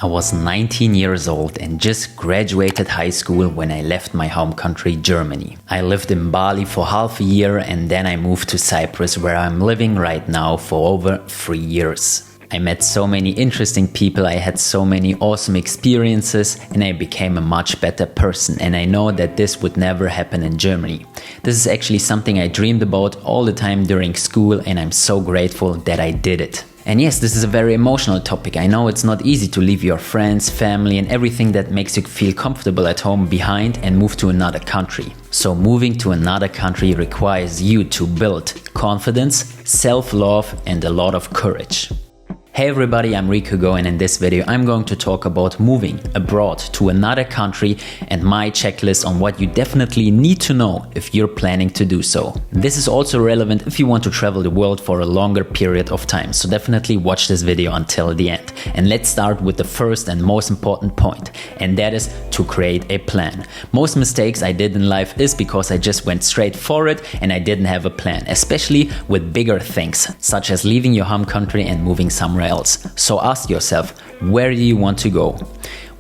I was 19 years old and just graduated high school when I left my home country, Germany. I lived in Bali for half a year and then I moved to Cyprus, where I'm living right now for over 3 years. I met so many interesting people, I had so many awesome experiences, and I became a much better person, and I know that this would never happen in Germany. This is actually something I dreamed about all the time during school, and I'm so grateful that I did it. And yes, this is a very emotional topic. I know it's not easy to leave your friends, family and everything that makes you feel comfortable at home behind and move to another country. So moving to another country requires you to build confidence, self-love and a lot of courage. Hey everybody, I'm Rico and in this video I'm going to talk about moving abroad to another country and my checklist on what you definitely need to know if you're planning to do so. This is also relevant if you want to travel the world for a longer period of time, so definitely watch this video until the end. And let's start with the first and most important point, and that is to create a plan. Most mistakes I did in life is because I just went straight for it and I didn't have a plan, especially with bigger things such as leaving your home country and moving somewhere else. So ask yourself, where do you want to go?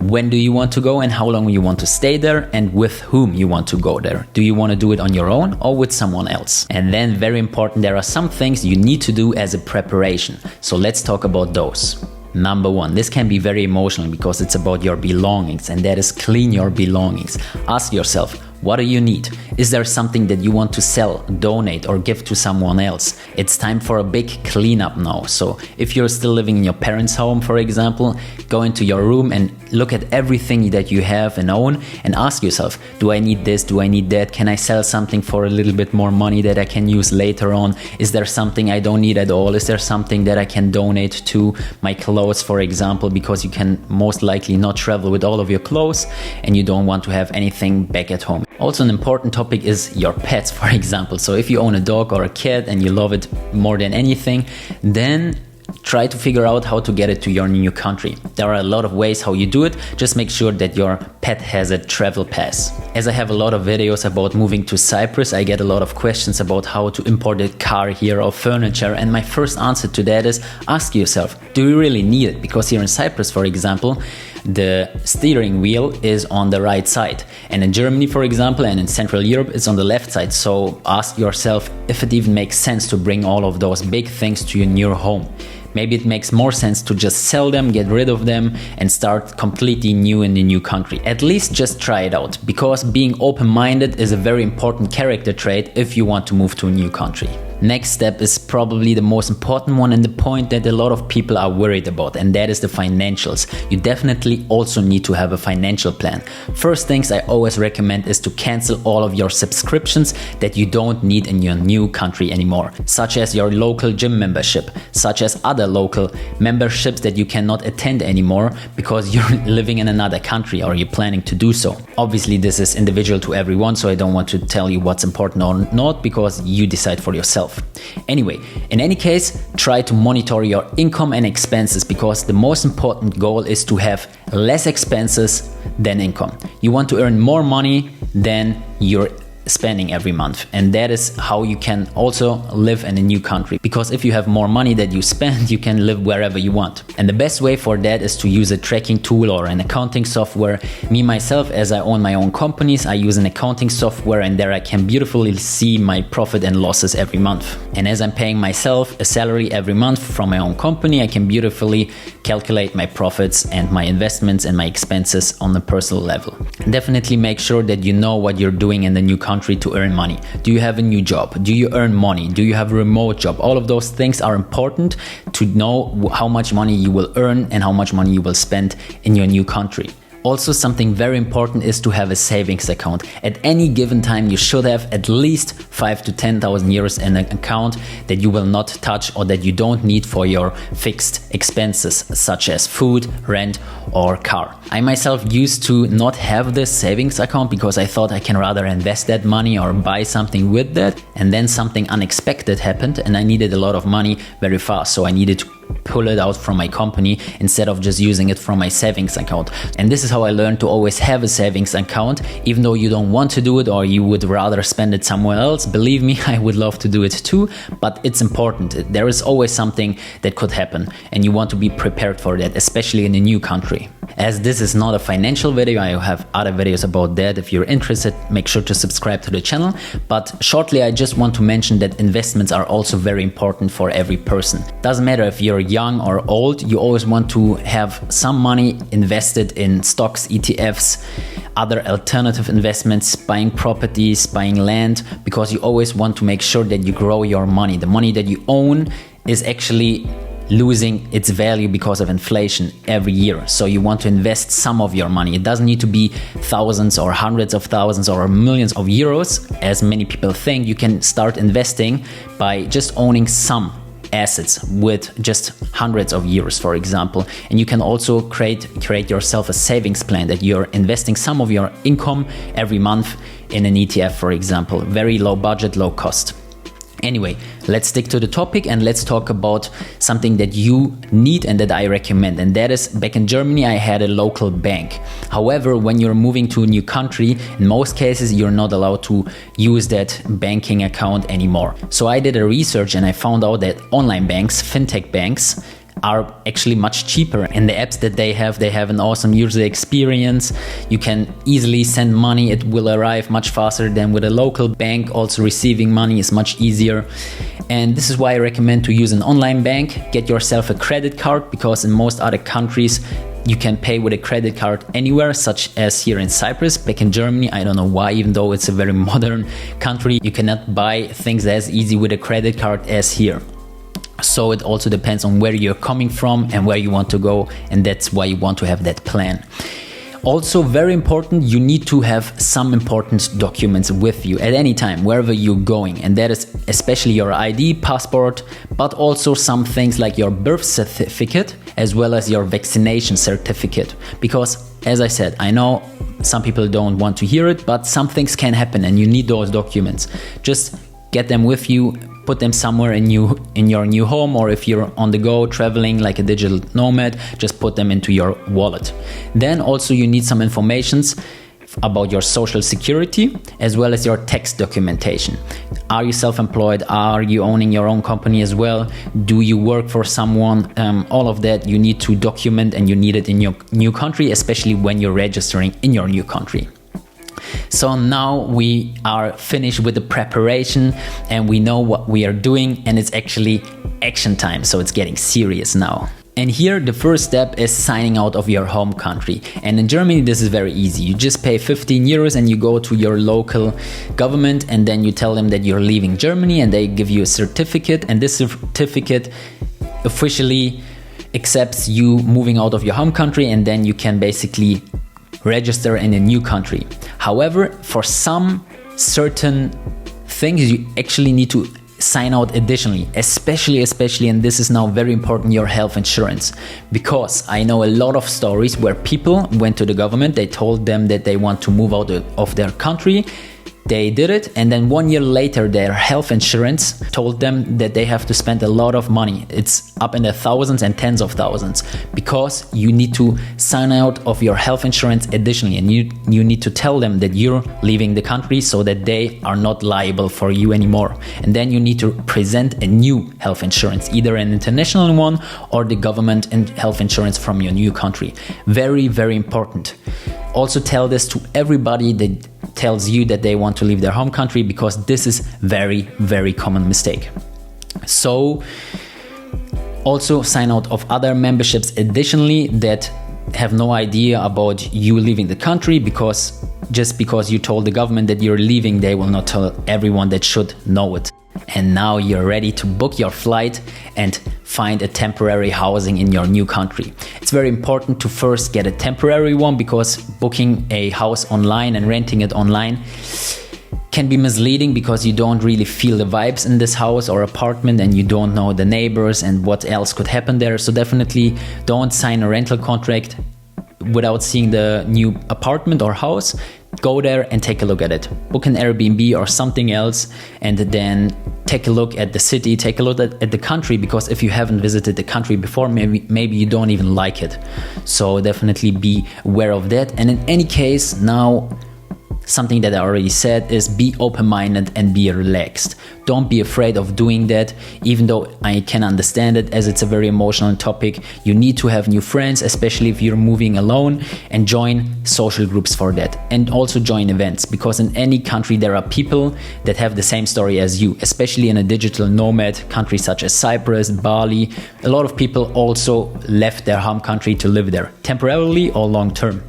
When do you want to go and how long you want to stay there and with whom you want to go there? Do you want to do it on your own or with someone else? And then very important, there are some things you need to do as a preparation. So let's talk about those. Number one, this can be very emotional because it's about your belongings, and that is clean your belongings. Ask yourself, what do you need? Is there something that you want to sell, donate or give to someone else? It's time for a big cleanup now. So if you're still living in your parents' home, for example, go into your room and look at everything that you have and own and ask yourself, do I need this? Do I need that? Can I sell something for a little bit more money that I can use later on? Is there something I don't need at all? Is there something that I can donate to my clothes, for example, because you can most likely not travel with all of your clothes and you don't want to have anything back at home. Also, an important topic is your pets, for example. So if you own a dog or a cat and you love it more than anything, then try to figure out how to get it to your new country. There are a lot of ways how you do it. Just make sure that your pet has a travel pass. As I have a lot of videos about moving to Cyprus, I get a lot of questions about how to import a car here or furniture. And my first answer to that is ask yourself, do you really need it? Because here in Cyprus, for example, the steering wheel is on the right side. And in Germany, for example, and in Central Europe, it's on the left side. So ask yourself if it even makes sense to bring all of those big things to your new home. Maybe it makes more sense to just sell them, get rid of them and start completely new in the new country. At least just try it out, because being open-minded is a very important character trait if you want to move to a new country. Next step is probably the most important one and the point that a lot of people are worried about, and that is the financials. You definitely also need to have a financial plan. First things I always recommend is to cancel all of your subscriptions that you don't need in your new country anymore, such as your local gym membership, such as other local memberships that you cannot attend anymore because you're living in another country or you're planning to do so. Obviously this is individual to everyone, so I don't want to tell you what's important or not, because you decide for yourself. Anyway, in any case, try to monitor your income and expenses, because the most important goal is to have less expenses than income. You want to earn more money than you're spending every month, and that is how you can also live in a new country, because if you have more money that you spend, you can live wherever you want. And the best way for that is to use a tracking tool or an accounting software. Me myself, as I own my own companies, I use an accounting software, and there I can beautifully see my profit and losses every month. And as I'm paying myself a salary every month from my own company, I can beautifully calculate my profits and my investments and my expenses on a personal level. Definitely make sure that you know what you're doing in the new country to earn money. Do you have a new job? Do you earn money? Do you have a remote job? All of those things are important to know how much money you will earn and how much money you will spend in your new country. Also, something very important is to have a savings account. At any given time, you should have at least 5,000 to 10,000 euros in an account that you will not touch or that you don't need for your fixed expenses, such as food, rent or car. I myself used to not have this savings account because I thought I can rather invest that money or buy something with that, and then something unexpected happened and I needed a lot of money very fast, so I needed to pull it out from my company instead of just using it from my savings account. And this is how I learned to always have a savings account, even though you don't want to do it or you would rather spend it somewhere else. Believe me, I would love to do it too, but it's important. There is always something that could happen and you want to be prepared for that, especially in a new country. As this is not a financial video, I have other videos about that. If you're interested, make sure to subscribe to the channel. But shortly, I just want to mention that investments are also very important for every person. Doesn't matter if you're young or old, you always want to have some money invested in stocks, ETFs, other alternative investments, buying properties, buying land, because you always want to make sure that you grow your money. The money that you own is actually losing its value because of inflation every year. So you want to invest some of your money. It doesn't need to be thousands or hundreds of thousands or millions of euros, as many people think. You can start investing by just owning some assets with just hundreds of euros, for example. And you can also create yourself a savings plan that you're investing some of your income every month in an ETF, for example. Very low budget, low cost. Anyway, let's stick to the topic and let's talk about something that you need and that I recommend. And that is, back in Germany, I had a local bank. However, when you're moving to a new country, in most cases, you're not allowed to use that banking account anymore. So I did a research and I found out that online banks, fintech banks, are actually much cheaper, and the apps that they have an awesome user experience. You can easily send money, it will arrive much faster than with a local bank. Also receiving money is much easier, and this is why I recommend to use an online bank. Get yourself a credit card, because in most other countries you can pay with a credit card anywhere, such as here in Cyprus. Back in Germany, I don't know why, even though it's a very modern country, you cannot buy things as easy with a credit card as here. So it also depends on where you're coming from and where you want to go, and that's why you want to have that plan. Also, very important, you need to have some important documents with you at any time, wherever you're going. And that is especially your ID, passport, but also some things like your birth certificate, as well as your vaccination certificate. Because, as I said, I know some people don't want to hear it, but some things can happen and you need those documents. Just get them with you, put them somewhere in your new home, or if you're on the go traveling like a digital nomad, just put them into your wallet. Then also you need some informations about your social security as well as your tax documentation. Are you self-employed? Are you owning your own company as well? Do you work for someone? All of that you need to document, and you need it in your new country, especially when you're registering in your new country. So now we are finished with the preparation and we know what we are doing, and it's actually action time, so it's getting serious now. And here the first step is signing out of your home country. And in Germany this is very easy. You just pay 15 euros and you go to your local government, and then you tell them that you're leaving Germany, and they give you a certificate, and this certificate officially accepts you moving out of your home country, and then you can basically register in a new country. However, for some certain things you actually need to sign out additionally, especially, and this is now very important, your health insurance. Because I know a lot of stories where people went to the government, they told them that they want to move out of their country, they did it, and then 1 year later their health insurance told them that they have to spend a lot of money. It's up in the thousands and tens of thousands, because you need to sign out of your health insurance additionally, and you need to tell them that you're leaving the country so that they are not liable for you anymore. And then you need to present a new health insurance, either an international one or the government and health insurance from your new country. Very, very important. Also tell this to everybody that tells you that they want to leave their home country, because this is very, very common mistake. So also sign out of other memberships additionally that have no idea about you leaving the country, because just because you told the government that you're leaving, they will not tell everyone that should know it. And now you're ready to book your flight and find a temporary housing in your new country. It's very important to first get a temporary one, because booking a house online and renting it online can be misleading, because you don't really feel the vibes in this house or apartment, and you don't know the neighbors and what else could happen there. So definitely don't sign a rental contract without seeing the new apartment or house. go there and take a look at it. Book an Airbnb or something else, and then take a look at the city, take a look at the country, because if you haven't visited the country before, maybe you don't even like it. So definitely be aware of that. And in any case, now something that I already said is be open-minded and be relaxed. Don't be afraid of doing that, even though I can understand it as it's a very emotional topic. You need to have new friends, especially if you're moving alone, and join social groups for that. And also join events, because in any country there are people that have the same story as you, especially in a digital nomad country such as Cyprus, Bali. A lot of people also left their home country to live there, temporarily or long term.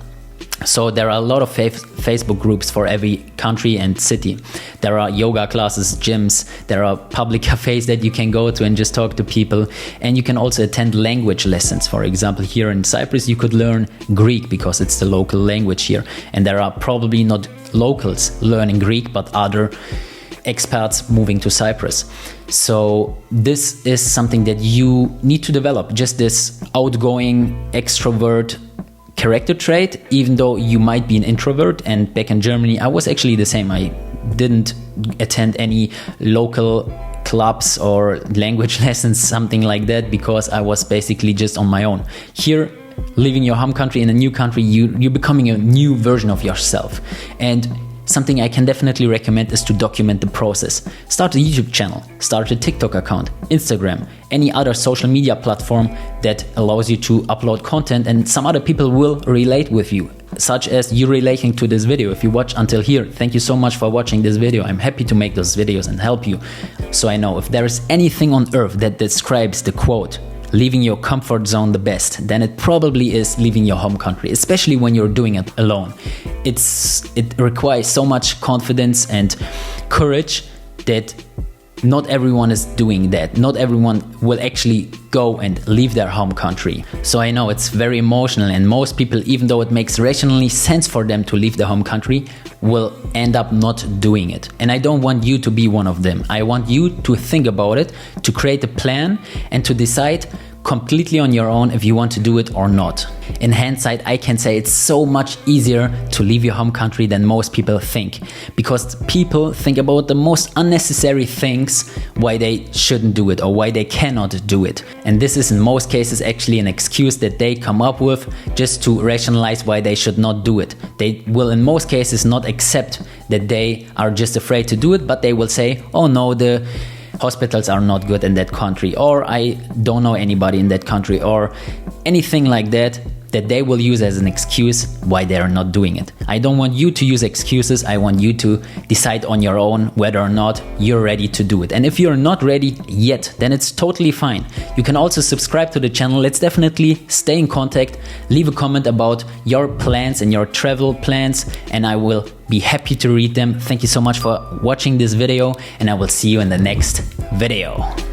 So there are a lot of Facebook groups for every country and city. There are yoga classes, gyms, there are public cafes that you can go to and just talk to people. And you can also attend language lessons. For example, here in Cyprus, you could learn Greek because it's the local language here. And there are probably not locals learning Greek, but other expats moving to Cyprus. So this is something that you need to develop, just this outgoing extrovert character trait, even though you might be an introvert. And back in Germany, I was actually the same. I didn't attend any local clubs or language lessons, something like that, because I was basically just on my own. Here, leaving your home country in a new country, you're becoming a new version of yourself. And something I can definitely recommend is to document the process. Start a YouTube channel, start a TikTok account, Instagram, any other social media platform that allows you to upload content, and some other people will relate with you, such as you relating to this video. If you watch until here, thank you so much for watching this video. I'm happy to make those videos and help you. So I know if there is anything on earth that describes the quote, leaving your comfort zone the best, then it probably is leaving your home country, especially when you're doing it alone. It requires so much confidence and courage that not everyone is doing that. Not everyone will actually go and leave their home country. So I know it's very emotional, and most people, even though it makes rationally sense for them to leave their home country, will end up not doing it. And I don't want you to be one of them. I want you to think about it, to create a plan, and to decide completely on your own if you want to do it or not. In hindsight, I can say it's so much easier to leave your home country than most people think, because people think about the most unnecessary things why they shouldn't do it or why they cannot do it. And this is in most cases actually an excuse that they come up with just to rationalize why they should not do it. They will in most cases not accept that they are just afraid to do it, but they will say, oh no, the hospitals are not good in that country, or I don't know anybody in that country, or anything like that they will use as an excuse why they are not doing it. I don't want you to use excuses. I want you to decide on your own whether or not you're ready to do it. And if you're not ready yet, then it's totally fine. You can also subscribe to the channel. Let's definitely stay in contact. Leave a comment about your plans and your travel plans, and I will be happy to read them. Thank you so much for watching this video, and I will see you in the next video.